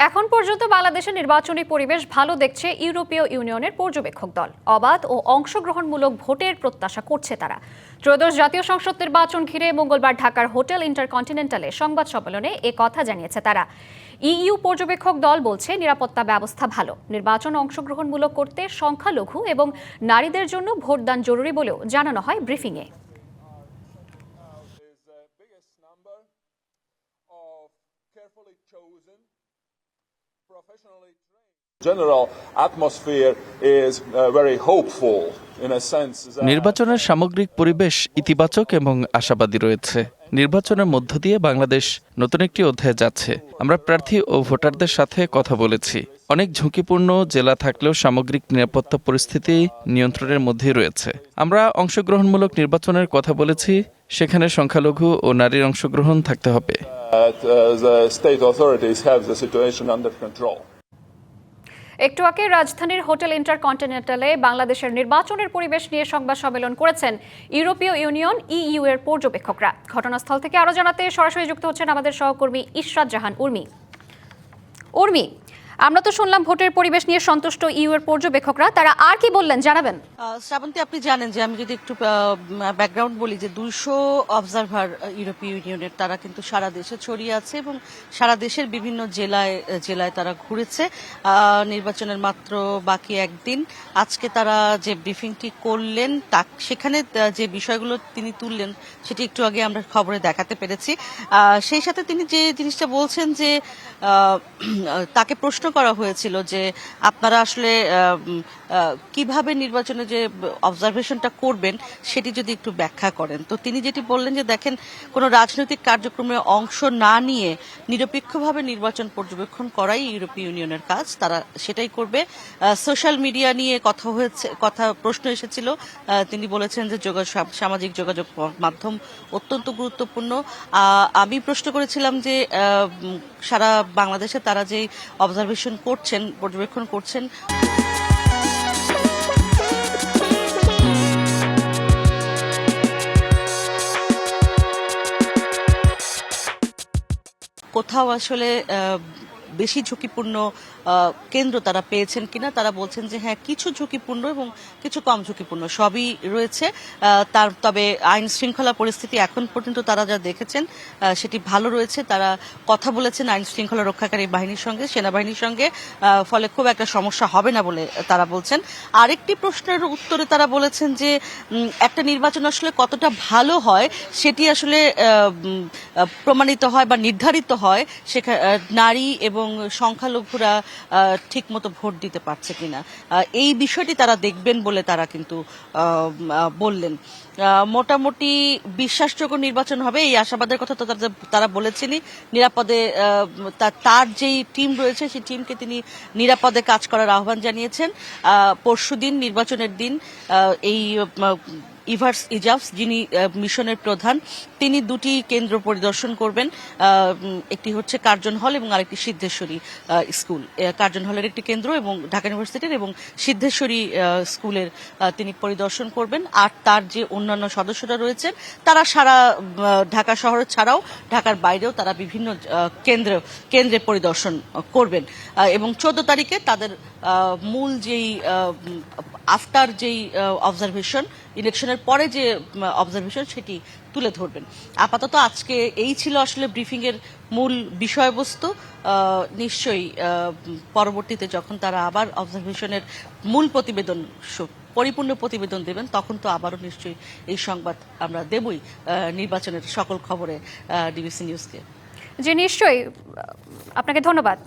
এখন পর্যন্ত বাংলাদেশের নির্বাচনী পরিবেশ ভালো দেখছে ইউরোপীয় ইউনিয়নের পর্যবেক্ষক দল। অবাধ ও অংশগ্রহণমূলক ভোটের প্রত্যাশা করছে তারা। ত্রয়োদশ জাতীয় সংসদ নির্বাচন ঘিরে মঙ্গলবার ঢাকার হোটেল ইন্টারকন্টিনেন্টালে সংবাদ সম্মেলনে এ কথা জানিয়েছে তারা। ইইউ পর্যবেক্ষক দল বলছে নিরাপত্তা ব্যবস্থা ভালো, নির্বাচন অংশগ্রহণমূলক করতে সংখ্যালঘু এবং নারীদের জন্য ভোটদান জরুরি বলেও জানানো হয় ব্রিফিংয়ে। General atmosphere is very hopeful in a sense. নির্বাচনের সামগ্রিক পরিবেশ ইতিবাচক এবং আশাবাদী রয়েছে। নির্বাচনের মধ্য দিয়ে বাংলাদেশ নতুন একটি অধ্যায়ে যাচ্ছে। আমরা প্রার্থী ও ভোটারদের সাথে কথা বলেছি। অনেক ঝুঁকিপূর্ণ জেলা থাকলেও সামগ্রিক নিরাপত্তা পরিস্থিতি নিয়ন্ত্রণের মধ্যেই রয়েছে। আমরা অংশগ্রহণমূলক নির্বাচনের কথা বলেছি, সেখানে সংখ্যালঘু ও নারীর অংশগ্রহণ থাকতে হবে। The state authorities have the situation under control. একটু আগে রাজধানীর হোটেল ইন্টারকন্টিনেন্টালে বাংলাদেশের নির্বাচনের পরিবেশ নিয়ে সংবাদ সম্মেলন করেছেন ইউরোপীয় ইউনিয়ন ইইউ এর পর্যবেক্ষকরা। ঘটনাস্থল থেকে আরো জানাতে সরাসরি যুক্ত হচ্ছেন আমাদের সহকর্মী ইশরাত জাহান উর্মি। আমরা তো শুনলাম ভোটের পরিবেশ নিয়ে সন্তুষ্ট ইইউ এর পর্যবেক্ষকরা, তারা আর কি বললেন জানাবেন? শ্রাবন্তী, আপনি জানেন যে আমি যদি একটু ব্যাকগ্রাউন্ড বলি যে 200 অবজারভার ইউরোপীয় ইউনিয়নের তারা কিন্তু সারা দেশে ছড়িয়ে আছে এবং সারা দেশের বিভিন্ন জেলায় তারা ঘুরেছে। নির্বাচনের মাত্র বাকি একদিন। আজকে তারা যে ব্রিফিংটি করলেন সেখানে যে বিষয়গুলো তিনি তুললেন সেটি একটু আগে আমরা খবরে দেখাতে পেরেছি। সেই সাথে তিনি যে জিনিসটা বলছেন যে তাকে প্রশ্ন করা হয়েছিল যে আপনারা আসলে কিভাবে নির্বাচনে যে অবজারভেশনটা করবেন সেটি যদি একটু ব্যাখ্যা করেন। তো তিনি যেটি বললেন যে দেখেন, কোনো রাজনৈতিক কার্যক্রমে অংশ না নিয়ে নিরপেক্ষভাবে নির্বাচন পর্যবেক্ষণ করাই ইউরোপীয় ইউনিয়নের কাজ, তারা সেটাই করবে। সোশ্যাল মিডিয়া নিয়ে প্রশ্ন এসেছিল, তিনি বলেছেন যে সামাজিক যোগাযোগ মাধ্যম অত্যন্ত গুরুত্বপূর্ণ। আমি প্রশ্ন করেছিলাম যে সারা বাংলাদেশে তারা যে পর্যবেক্ষণ করছেন কোথাও আসলে বেশি ঝুঁকিপূর্ণ কেন্দ্র তারা পেয়েছেন কিনা। তারা বলছেন যে হ্যাঁ, কিছু ঝুঁকিপূর্ণ এবং কিছু কম ঝুঁকিপূর্ণ সবই রয়েছে। তবে আইন শৃঙ্খলা পরিস্থিতি এখন পর্যন্ত তারা যা দেখেছেন সেটি ভালো রয়েছে। তারা কথা বলেছেন আইন শৃঙ্খলা রক্ষাকারী বাহিনীর সঙ্গে, সেনাবাহিনীর সঙ্গে, ফলে খুব একটা সমস্যা হবে না বলে তারা বলছেন। আরেকটি প্রশ্নের উত্তরে তারা বলেছেন যে একটা নির্বাচন আসলে কতটা ভালো হয় সেটি আসলে প্রমাণিত হয় বা নির্ধারিত হয় সেখানে নারী এবং সংখ্যালঘুরা ঠিক মতো ভোট দিতে পারছে কিনা, এই বিষয়টি তারা দেখবেন বলে তারা কিন্তু বললেন। মোটামুটি বিশ্বাসযোগ্য নির্বাচন হবে এই আশাবাদের কথা তো তারা বলেছেনই। নিরাপদে তার যেই টিম রয়েছে সেই টিমকে তিনি নিরাপদে কাজ করার আহ্বান জানিয়েছেন। পরশুদিন নির্বাচনের দিন এই ইভার্স ইজাফস, যিনি মিশনের প্রধান, তিনি দুটি কেন্দ্র পরিদর্শন করবেন। একটি হচ্ছে কার্জন হল এবং আরেকটি সিদ্ধেশ্বরী স্কুল। কার্জন হলের একটি কেন্দ্র এবং ঢাকা ইউনিভার্সিটির এবং সিদ্ধেশ্বরী স্কুলের তিনি পরিদর্শন করবেন। আর তার যে অন্যান্য সদস্যরা রয়েছেন তারা সারা ঢাকা শহর ছাড়াও ঢাকার বাইরেও তারা বিভিন্ন কেন্দ্রে পরিদর্শন করবেন এবং 14 তারিখে তাদের মূল যেই আফটার যেই অবজারভেশন, ইলেকশনের পরে যে অবজারভেশন সেটি তুলে ধরবেন। আপাতত আজকে এই ছিল আসলে ব্রিফিং এর মূল বিষয়বস্তু। নিশ্চয়ই পরবর্তীতে যখন তারা আবার অবজারভেশনের মূল পরিপূর্ণ প্রতিবেদন দেবেন তখন তো আবারও নিশ্চয়ই এই সংবাদ আমরা দেবই নির্বাচনের সকল খবরে ডিবিসি নিউজকে। জি নিশ্চয়ই, আপনাকে ধন্যবাদ।